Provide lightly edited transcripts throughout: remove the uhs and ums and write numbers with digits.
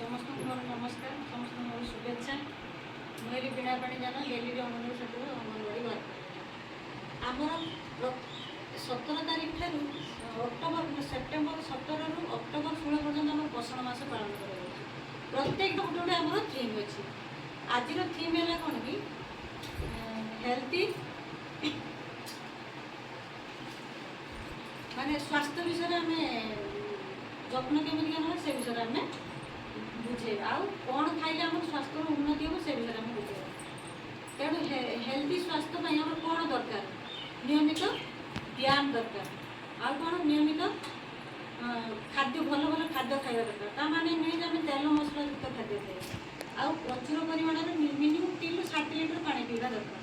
समस्त मोर नमस्कार समस्त मोर शुभेच्छा मुझे बीणा पाणी जाना daily anganwadi sector anganwadi worker आमर 17 तारीख ठार अक्टोबर सेप्टेम्बर 17 रु अक्टोबर 16 पर्यटन आम पोषण मास पालन कर प्रत्येक गोटे गोटे आम थीम अच्छी आज थीम है कौन कि हेल्थी माने स्वास्थ्य विषय आम जत्न केमी ना से विषय आम बुझे आउ कौन खाइले आम स्वास्थ्य उन्नति हम से विषय आम बुझे तेणु हेल्थी स्वास्थ्य आम कौन दरकार नियमित व्यायाम दरकार आ कौन नियमित खाद्य भल भल खाद्य खाଇବା दरकार माने नहीं आम तेल मसला युक्त खाद्य खाइबा आउ प्रचुर परिमाण मिनिमम 3 ରୁ 7 लिटर पानी पीवा दरकार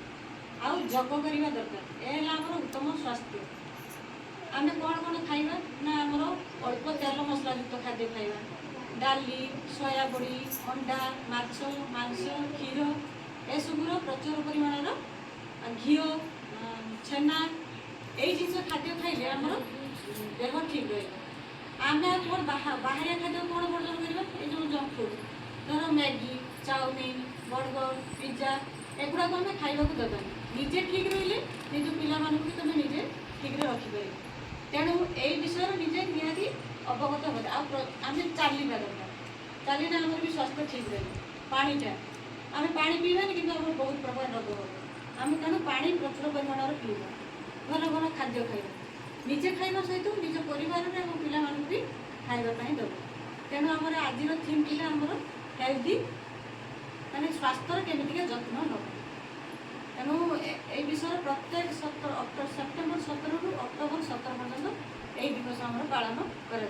आउ जग करवा दरकार ए आमर उत्तम स्वास्थ्य आम कौन कौन खाइबा ना आमर अल्प तेल मसला युक्त खाद्य खाइबा डाली सोया बड़ी अंडा माछ मांस क्षीर एसबूर प्रचुर परिमाण घी छेना यही जिन खाद्य खाइले आमर देह ठीक रही आम कौन बाहर खाद्य कौन वर्जन करवा ये जंक फुड धर मैगी चाउमिन बर्गर पिज्जा एगुड़ा आम खाइबा देवानी निजे ठीक रही निज पिला भी तुम निजे ठीक रखिपर तेणु यही विषय निजे निहाती अवगत हो आम चलवा दरकार चलने आम भी स्वास्थ्य ठीक रहे पानीटा आम पा पीवानी कि आम बहुत प्रकार रोग हम आम तेणु पा प्रचुर परिमाण पीवा भल भल खाद्य खाइबा निजे खाइबा सहित निज परिवार में पिला भी खावाई देव तेणु आमर आज थीम था आमर हेल्थी माने स्वास्थ्य केमिका जत्न नब तेणु ये विषय प्रत्येक सेप्टेम्बर 17 रु अक्टोबर 17 पर्यटन यही दिवस आम पालन कर।